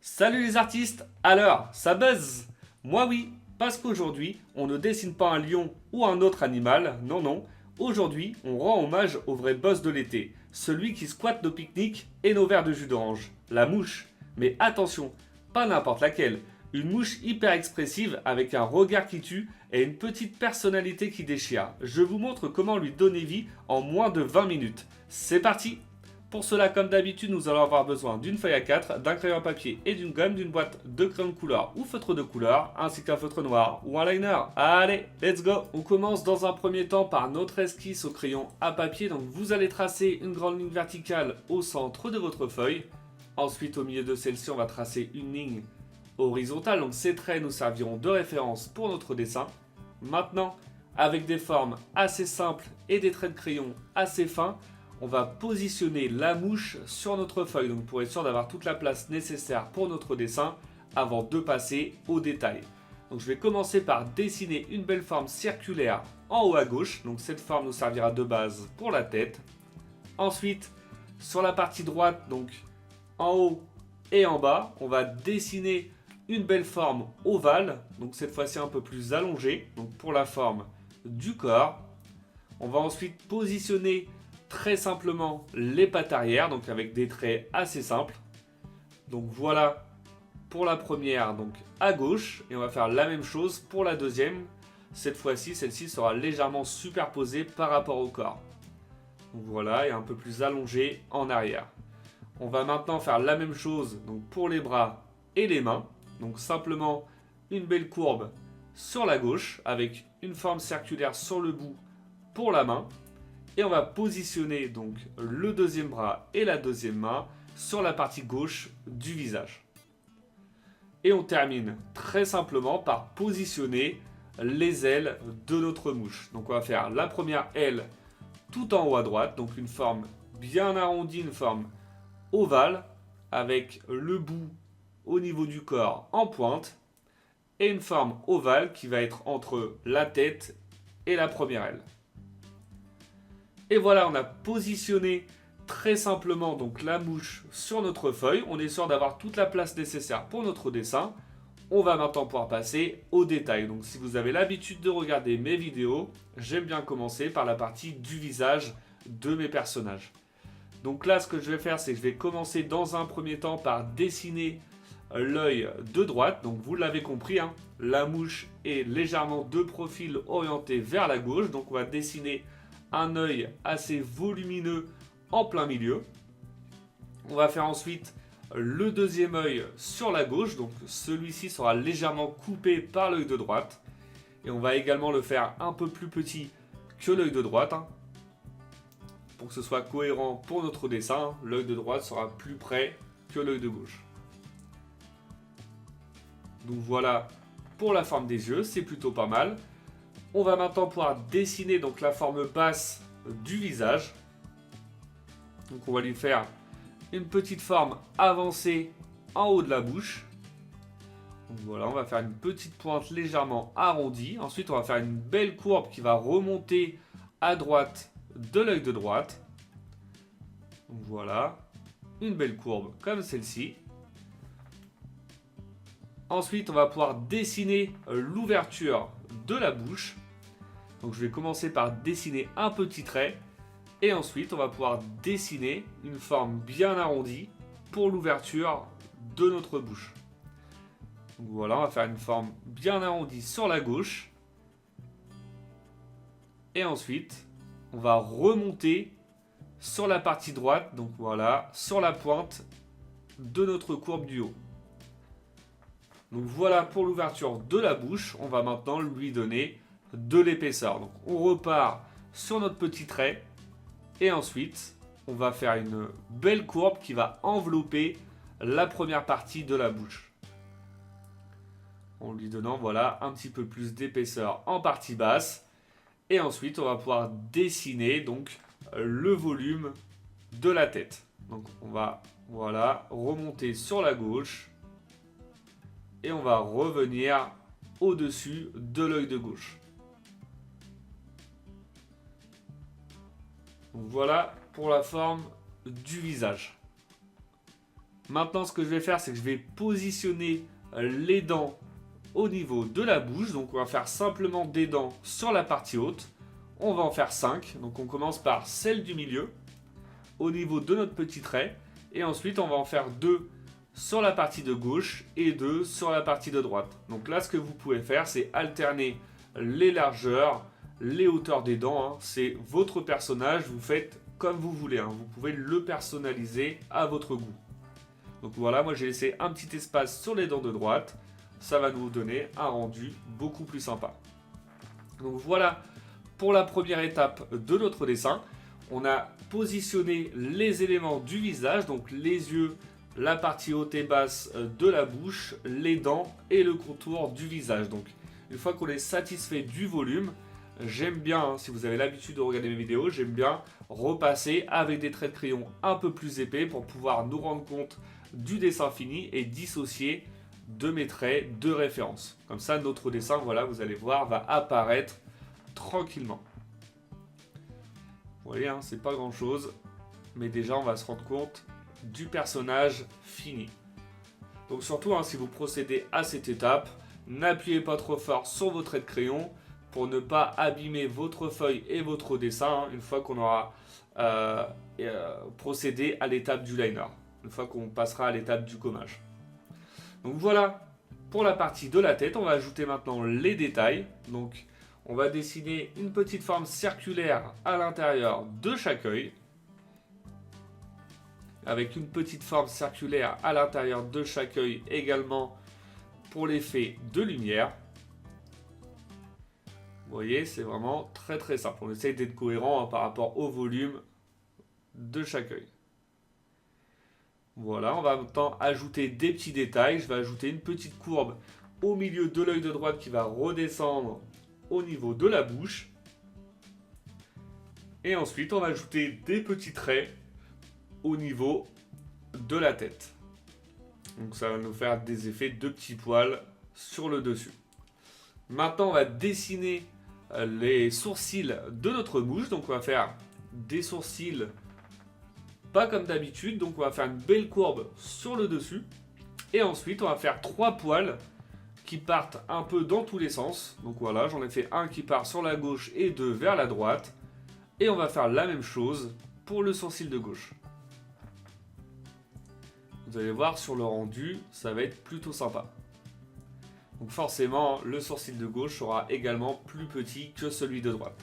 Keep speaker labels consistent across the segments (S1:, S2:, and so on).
S1: Salut les artistes. Alors, ça buzz? Moi oui, parce qu'aujourd'hui, on ne dessine pas un lion ou un autre animal, non non. Aujourd'hui, on rend hommage au vrai boss de l'été, celui qui squatte nos pique-niques et nos verres de jus d'orange, la mouche. Mais attention, pas n'importe laquelle, une mouche hyper expressive avec un regard qui tue et une petite personnalité qui déchire. Je vous montre comment lui donner vie en moins de 20 minutes. C'est parti! Pour cela, comme d'habitude, nous allons avoir besoin d'une feuille à 4, d'un crayon à papier et d'une gomme, d'une boîte de crayon de couleur ou feutre de couleur, ainsi qu'un feutre noir ou un liner. Allez, let's go! On commence dans un premier temps par notre esquisse au crayon à papier. Donc vous allez tracer une grande ligne verticale au centre de votre feuille. Ensuite, au milieu de celle-ci, on va tracer une ligne horizontale. Donc ces traits nous serviront de référence pour notre dessin. Maintenant, avec des formes assez simples et des traits de crayon assez fins, on va positionner la mouche sur notre feuille, donc pour être sûr d'avoir toute la place nécessaire pour notre dessin avant de passer au détail. Donc je vais commencer par dessiner une belle forme circulaire en haut à gauche, donc cette forme nous servira de base pour la tête. Ensuite, sur la partie droite, donc en haut et en bas, on va dessiner une belle forme ovale, donc cette fois-ci un peu plus allongée, donc pour la forme du corps. On va ensuite positionner très simplement les pattes arrière, donc avec des traits assez simples. Donc voilà pour la première, donc à gauche, et on va faire la même chose pour la deuxième. Cette fois-ci, celle-ci sera légèrement superposée par rapport au corps. Donc voilà, et un peu plus allongée en arrière. On va maintenant faire la même chose donc pour les bras et les mains. Donc simplement une belle courbe sur la gauche avec une forme circulaire sur le bout pour la main. Et on va positionner donc le deuxième bras et la deuxième main sur la partie gauche du visage. Et on termine très simplement par positionner les ailes de notre mouche. Donc on va faire la première aile tout en haut à droite, donc une forme bien arrondie, une forme ovale, avec le bout au niveau du corps en pointe, et une forme ovale qui va être entre la tête et la première aile. Et voilà, on a positionné très simplement donc la mouche sur notre feuille. On est sûr d'avoir toute la place nécessaire pour notre dessin. On va maintenant pouvoir passer au détail. Donc si vous avez l'habitude de regarder mes vidéos, j'aime bien commencer par la partie du visage de mes personnages. Donc là, ce que je vais faire, c'est que je vais commencer dans un premier temps par dessiner l'œil de droite. Donc vous l'avez compris, hein, la mouche est légèrement de profil orienté vers la gauche. Donc on va dessiner un œil assez volumineux en plein milieu. On va faire ensuite le deuxième œil sur la gauche, donc celui-ci sera légèrement coupé par l'œil de droite. Et on va également le faire un peu plus petit que l'œil de droite, hein, pour que ce soit cohérent pour notre dessin. L'œil de droite sera plus près que l'œil de gauche. Donc voilà pour la forme des yeux, c'est plutôt pas mal. On va maintenant pouvoir dessiner donc la forme basse du visage. Donc on va lui faire une petite forme avancée en haut de la bouche. Donc voilà, on va faire une petite pointe légèrement arrondie. Ensuite, on va faire une belle courbe qui va remonter à droite de l'œil de droite. Donc voilà, une belle courbe comme celle-ci. Ensuite, on va pouvoir dessiner l'ouverture de la bouche. Donc je vais commencer par dessiner un petit trait. Et ensuite, on va pouvoir dessiner une forme bien arrondie pour l'ouverture de notre bouche. Donc voilà, on va faire une forme bien arrondie sur la gauche. Et ensuite, on va remonter sur la partie droite, donc voilà, sur la pointe de notre courbe du haut. Donc voilà pour l'ouverture de la bouche. On va maintenant lui donner de l'épaisseur. Donc on repart sur notre petit trait. Et ensuite, on va faire une belle courbe qui va envelopper la première partie de la bouche. En lui donnant voilà, un petit peu plus d'épaisseur en partie basse. Et ensuite, on va pouvoir dessiner donc le volume de la tête. Donc on va voilà, remonter sur la gauche. Et on va revenir au-dessus de l'œil de gauche. Donc voilà pour la forme du visage. Maintenant, ce que je vais faire, c'est que je vais positionner les dents au niveau de la bouche. Donc, on va faire simplement des dents sur la partie haute. On va en faire 5. Donc, on commence par celle du milieu, au niveau de notre petit trait. Et ensuite, on va en faire 2 sur la partie de gauche et 2 sur la partie de droite. Donc là, ce que vous pouvez faire, c'est alterner les largeurs, les hauteurs des dents. C'est votre personnage, vous faites comme vous voulez. Vous pouvez le personnaliser à votre goût. Donc voilà, moi j'ai laissé un petit espace sur les dents de droite. Ça va nous donner un rendu beaucoup plus sympa. Donc voilà pour la première étape de notre dessin. On a positionné les éléments du visage, donc les yeux, la partie haute et basse de la bouche, les dents et le contour du visage. Donc une fois qu'on est satisfait du volume, j'aime bien, si vous avez l'habitude de regarder mes vidéos, j'aime bien repasser avec des traits de crayon un peu plus épais pour pouvoir nous rendre compte du dessin fini et dissocier de mes traits de référence. Comme ça, notre dessin, voilà, vous allez voir, va apparaître tranquillement. Vous voyez, c'est pas grand chose, mais déjà on va se rendre compte du personnage fini. Donc surtout, si vous procédez à cette étape, n'appuyez pas trop fort sur vos traits de crayon pour ne pas abîmer votre feuille et votre dessin une fois qu'on aura procédé à l'étape du liner, une fois qu'on passera à l'étape du gommage. Donc voilà pour la partie de la tête. On va ajouter maintenant les détails. Donc on va dessiner une petite forme circulaire à l'intérieur de chaque œil, avec une petite forme circulaire à l'intérieur de chaque œil également pour l'effet de lumière. Vous voyez, c'est vraiment très très simple. On essaye d'être cohérent par rapport au volume de chaque œil. Voilà, on va maintenant ajouter des petits détails. Je vais ajouter une petite courbe au milieu de l'œil de droite qui va redescendre au niveau de la bouche. Et ensuite, on va ajouter des petits traits au niveau de la tête. Donc ça va nous faire des effets de petits poils sur le dessus. Maintenant, on va dessiner les sourcils de notre mouche. Donc on va faire des sourcils pas comme d'habitude. Donc on va faire une belle courbe sur le dessus. Et ensuite, on va faire 3 poils qui partent un peu dans tous les sens. Donc voilà, j'en ai fait un qui part sur la gauche et 2 vers la droite. Et on va faire la même chose pour le sourcil de gauche. Vous allez voir sur le rendu, ça va être plutôt sympa. Donc forcément, le sourcil de gauche sera également plus petit que celui de droite.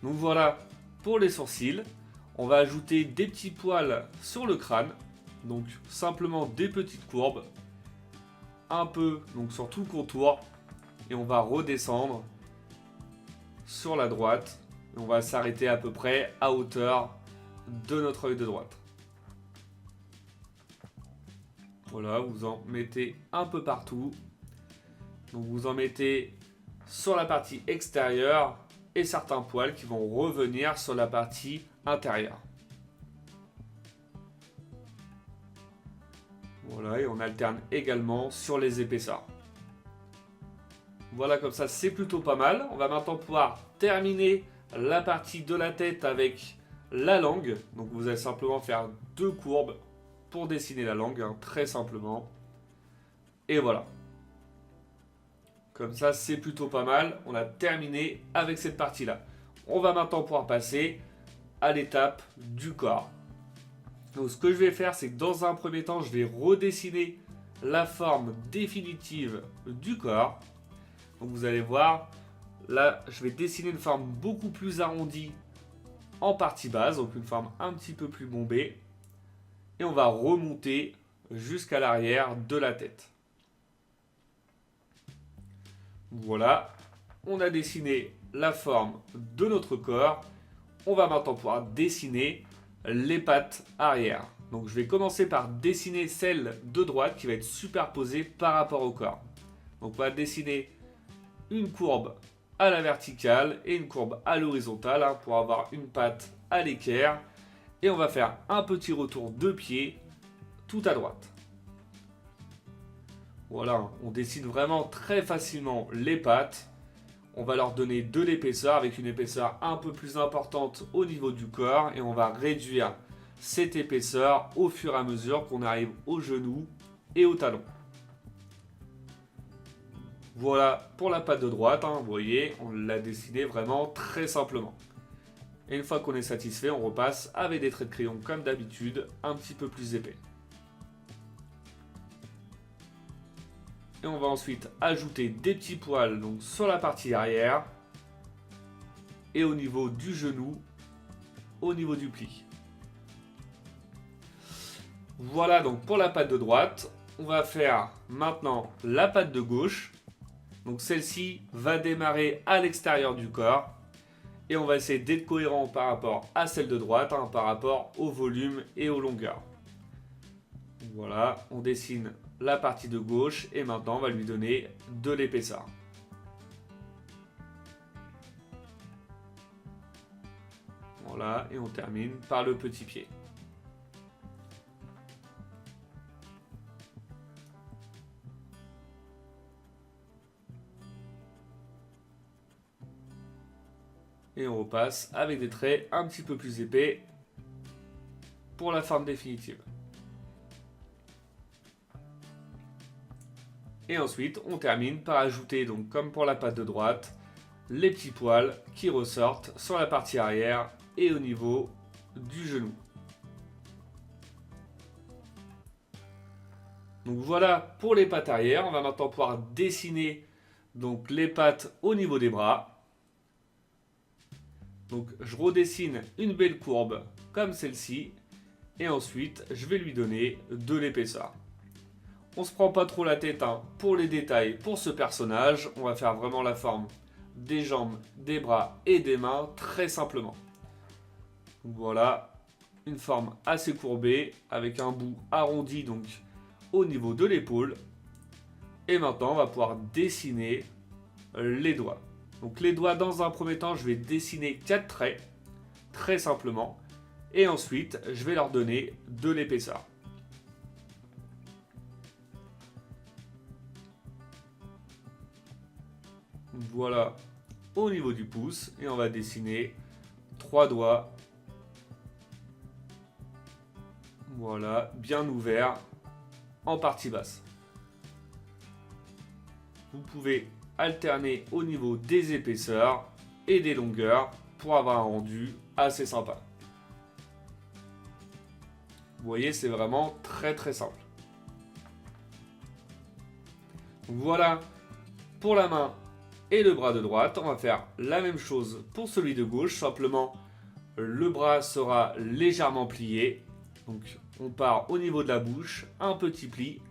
S1: Donc voilà pour les sourcils. On va ajouter des petits poils sur le crâne. Donc simplement des petites courbes. Un peu donc sur tout le contour. Et on va redescendre sur la droite. Et on va s'arrêter à peu près à hauteur de notre œil de droite. Voilà, vous en mettez un peu partout. Donc vous en mettez sur la partie extérieure et certains poils qui vont revenir sur la partie intérieure. Voilà, et on alterne également sur les épaisseurs. Voilà, comme ça c'est plutôt pas mal. On va maintenant pouvoir terminer la partie de la tête avec la langue. Donc vous allez simplement faire 2 courbes pour dessiner la langue, très simplement. Et voilà. Comme ça, c'est plutôt pas mal. On a terminé avec cette partie-là. On va maintenant pouvoir passer à l'étape du corps. Donc ce que je vais faire, c'est que dans un premier temps, je vais redessiner la forme définitive du corps. Donc vous allez voir, là, je vais dessiner une forme beaucoup plus arrondie en partie basse, donc une forme un petit peu plus bombée. Et on va remonter jusqu'à l'arrière de la tête. Voilà, on a dessiné la forme de notre corps. On va maintenant pouvoir dessiner les pattes arrière. Donc je vais commencer par dessiner celle de droite qui va être superposée par rapport au corps. Donc on va dessiner une courbe à la verticale et une courbe à l'horizontale pour avoir une patte à l'équerre. Et on va faire un petit retour de pied tout à droite. Voilà, on dessine vraiment très facilement les pattes. On va leur donner de l'épaisseur avec une épaisseur un peu plus importante au niveau du corps. Et on va réduire cette épaisseur au fur et à mesure qu'on arrive au genou et au talon. Voilà pour la patte de droite, hein, vous voyez, on l'a dessiné vraiment très simplement. Et une fois qu'on est satisfait, on repasse avec des traits de crayon comme d'habitude, un petit peu plus épais. Et on va ensuite ajouter des petits poils donc sur la partie arrière et au niveau du genou, au niveau du pli. Voilà donc pour la patte de droite. On va faire maintenant la patte de gauche. Donc celle-ci va démarrer à l'extérieur du corps. Et on va essayer d'être cohérent par rapport à celle de droite, hein, par rapport au volume et aux longueurs. Voilà, on dessine la partie de gauche et maintenant on va lui donner de l'épaisseur. Voilà, et on termine par le petit pied. Et on repasse avec des traits un petit peu plus épais pour la forme définitive. Et ensuite, on termine par ajouter, donc comme pour la patte de droite, les petits poils qui ressortent sur la partie arrière et au niveau du genou. Donc voilà pour les pattes arrière. On va maintenant pouvoir dessiner donc les pattes au niveau des bras. Donc je redessine une belle courbe comme celle-ci et ensuite je vais lui donner de l'épaisseur. On se prend pas trop la tête hein, pour les détails pour ce personnage, on va faire vraiment la forme des jambes, des bras et des mains très simplement. Voilà, une forme assez courbée avec un bout arrondi donc au niveau de l'épaule. Et maintenant on va pouvoir dessiner les doigts. Donc les doigts, dans un premier temps, je vais dessiner 4 traits, très simplement. Et ensuite, je vais leur donner de l'épaisseur. Voilà, au niveau du pouce. Et on va dessiner 3 doigts. Voilà, bien ouverts, en partie basse. Vous pouvez alterner au niveau des épaisseurs et des longueurs pour avoir un rendu assez sympa. Vous voyez, c'est vraiment très très simple. Voilà pour la main et le bras de droite. On va faire la même chose pour celui de gauche. Simplement, le bras sera légèrement plié. Donc, on part au niveau de la bouche, un petit pli.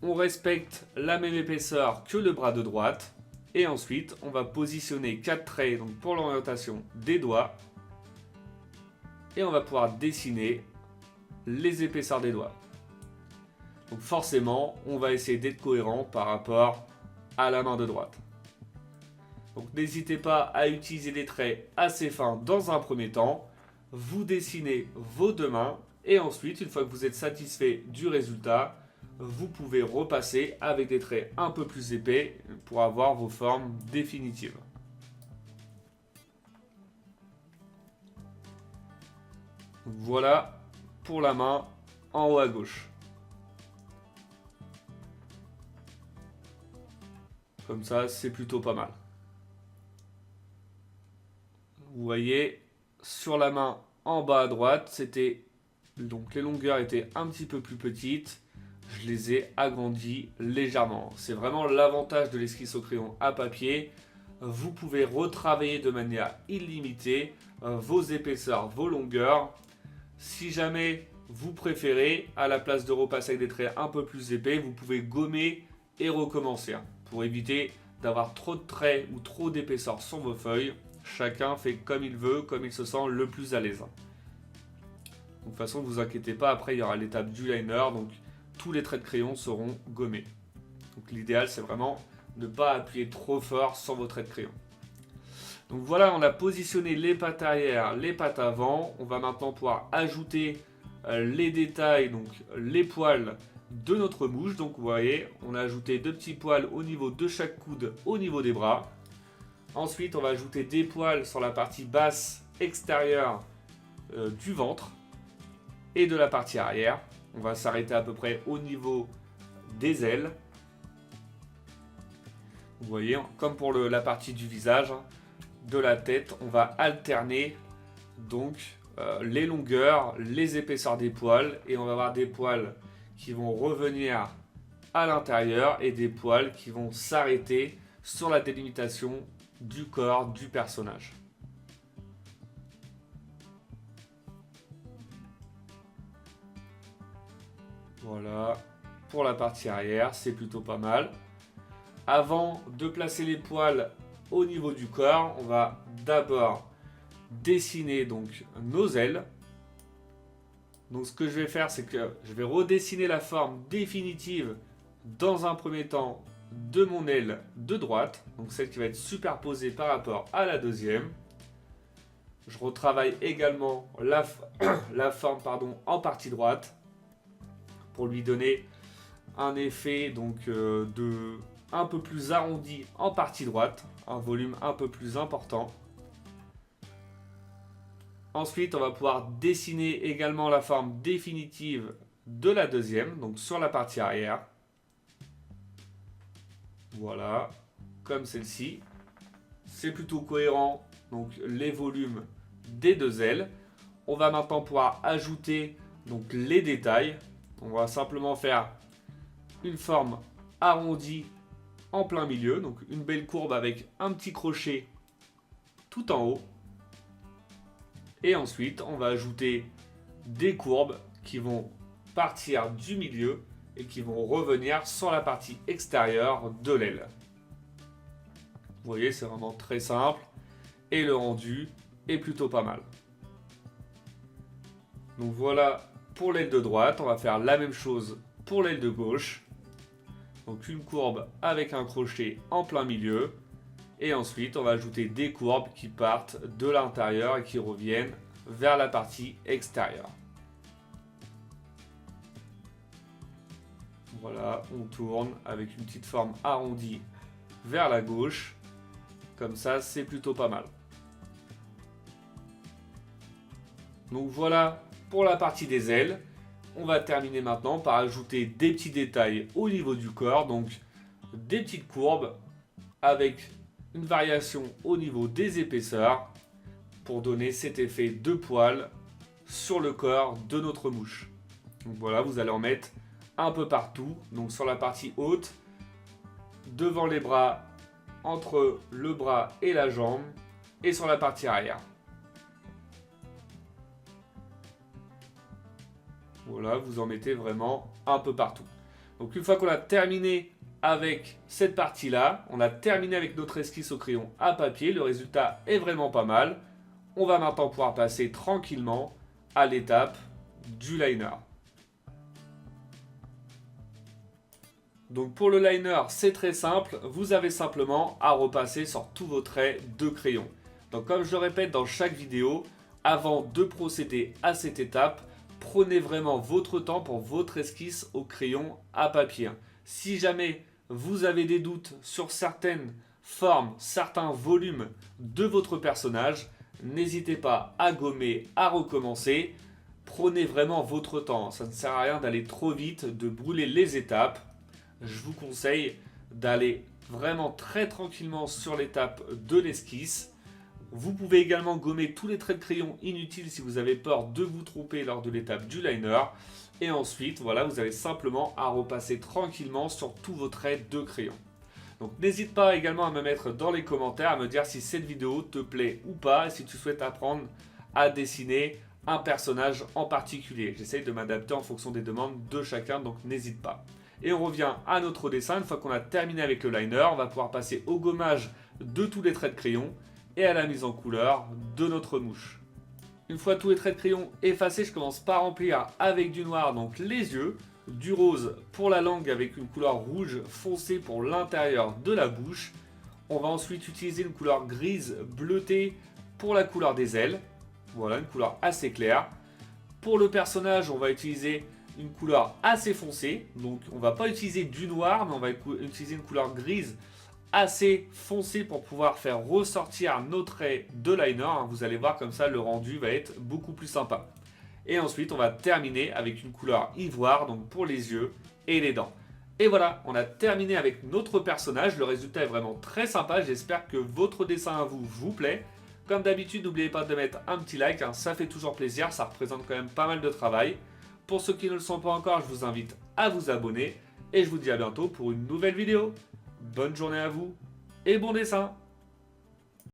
S1: On respecte la même épaisseur que le bras de droite. Et ensuite, on va positionner 4 traits donc pour l'orientation des doigts. Et on va pouvoir dessiner les épaisseurs des doigts. Donc forcément, on va essayer d'être cohérent par rapport à la main de droite. Donc n'hésitez pas à utiliser des traits assez fins dans un premier temps. Vous dessinez vos deux mains. Et ensuite, une fois que vous êtes satisfait du résultat, vous pouvez repasser avec des traits un peu plus épais pour avoir vos formes définitives. Voilà pour la main en haut à gauche. Comme ça, c'est plutôt pas mal. Vous voyez, sur la main en bas à droite, c'était donc les longueurs étaient un petit peu plus petites. Je les ai agrandies légèrement. C'est vraiment l'avantage de l'esquisse au crayon à papier. Vous pouvez retravailler de manière illimitée vos épaisseurs, vos longueurs. Si jamais vous préférez, à la place de repasser avec des traits un peu plus épais, vous pouvez gommer et recommencer. Pour éviter d'avoir trop de traits ou trop d'épaisseur sur vos feuilles, chacun fait comme il veut, comme il se sent le plus à l'aise. Donc, de toute façon, ne vous inquiétez pas, après il y aura l'étape du liner, donc tous les traits de crayon seront gommés. Donc l'idéal c'est vraiment de ne pas appuyer trop fort sur vos traits de crayon. Donc voilà, on a positionné les pattes arrière, les pattes avant. On va maintenant pouvoir ajouter les détails, donc les poils de notre mouche. Donc vous voyez, on a ajouté 2 petits poils au niveau de chaque coude, au niveau des bras. Ensuite, on va ajouter des poils sur la partie basse extérieure du ventre. et de la partie arrière. On va s'arrêter à peu près au niveau des ailes. Vous voyez, comme pour la partie du visage, de la tête, on va alterner donc les longueurs, les épaisseurs des poils, et on va avoir des poils qui vont revenir à l'intérieur et des poils qui vont s'arrêter sur la délimitation du corps du personnage. Voilà, pour la partie arrière, c'est plutôt pas mal. Avant de placer les poils au niveau du corps, on va d'abord dessiner donc nos ailes. Donc ce que je vais faire, c'est que je vais redessiner la forme définitive dans un premier temps de mon aile de droite, donc celle qui va être superposée par rapport à la deuxième. Je retravaille également la forme en partie droite pour lui donner un effet donc un peu plus arrondi en partie droite, un volume un peu plus important. Ensuite, on va pouvoir dessiner également la forme définitive de la deuxième, donc sur la partie arrière. Voilà, comme celle-ci. C'est plutôt cohérent, donc les volumes des deux ailes. On va maintenant pouvoir ajouter donc les détails. On va simplement faire une forme arrondie en plein milieu, donc une belle courbe avec un petit crochet tout en haut. Et ensuite, on va ajouter des courbes qui vont partir du milieu et qui vont revenir sur la partie extérieure de l'aile. Vous voyez, c'est vraiment très simple et le rendu est plutôt pas mal. Donc voilà pour l'aile de droite, on va faire la même chose pour l'aile de gauche. Donc une courbe avec un crochet en plein milieu. Et ensuite, on va ajouter des courbes qui partent de l'intérieur et qui reviennent vers la partie extérieure. Voilà, on tourne avec une petite forme arrondie vers la gauche. Comme ça, c'est plutôt pas mal. Donc voilà pour la partie des ailes. On va terminer maintenant par ajouter des petits détails au niveau du corps. Donc des petites courbes avec une variation au niveau des épaisseurs pour donner cet effet de poil sur le corps de notre mouche. Donc voilà, vous allez en mettre un peu partout, donc sur la partie haute, devant les bras, entre le bras et la jambe, et sur la partie arrière. Voilà, vous en mettez vraiment un peu partout. Donc une fois qu'on a terminé avec cette partie-là, on a terminé avec notre esquisse au crayon à papier, le résultat est vraiment pas mal. On va maintenant pouvoir passer tranquillement à l'étape du liner. Donc pour le liner, c'est très simple, vous avez simplement à repasser sur tous vos traits de crayon. Donc comme je le répète dans chaque vidéo, avant de procéder à cette étape, prenez vraiment votre temps pour votre esquisse au crayon à papier. Si jamais vous avez des doutes sur certaines formes, certains volumes de votre personnage, n'hésitez pas à gommer, à recommencer. Prenez vraiment votre temps, ça ne sert à rien d'aller trop vite, de brûler les étapes. Je vous conseille d'aller vraiment très tranquillement sur l'étape de l'esquisse. Vous pouvez également gommer tous les traits de crayon inutiles si vous avez peur de vous tromper lors de l'étape du liner. Et ensuite, voilà, vous avez simplement à repasser tranquillement sur tous vos traits de crayon. Donc n'hésite pas également à me mettre dans les commentaires, à me dire si cette vidéo te plaît ou pas, et si tu souhaites apprendre à dessiner un personnage en particulier. J'essaye de m'adapter en fonction des demandes de chacun, donc n'hésite pas. Et on revient à notre dessin. Une fois qu'on a terminé avec le liner, on va pouvoir passer au gommage de tous les traits de crayon et à la mise en couleur de notre mouche. Une fois tous les traits de crayon effacés, je commence par remplir avec du noir donc les yeux, du rose pour la langue avec une couleur rouge foncé pour l'intérieur de la bouche. On va ensuite utiliser une couleur grise bleutée pour la couleur des ailes. Voilà, une couleur assez claire. Pour le personnage, on va utiliser une couleur assez foncée. Donc on va pas utiliser du noir, mais on va utiliser une couleur grise assez foncée pour pouvoir faire ressortir nos traits de liner. Vous allez voir comme ça, le rendu va être beaucoup plus sympa. Et ensuite, on va terminer avec une couleur ivoire, donc pour les yeux et les dents. Et voilà, on a terminé avec notre personnage. Le résultat est vraiment très sympa. J'espère que votre dessin à vous plaît. Comme d'habitude, n'oubliez pas de mettre un petit like, hein, ça fait toujours plaisir. Ça représente quand même pas mal de travail. Pour ceux qui ne le sont pas encore, je vous invite à vous abonner. Et je vous dis à bientôt pour une nouvelle vidéo. Bonne journée à vous et bon dessin!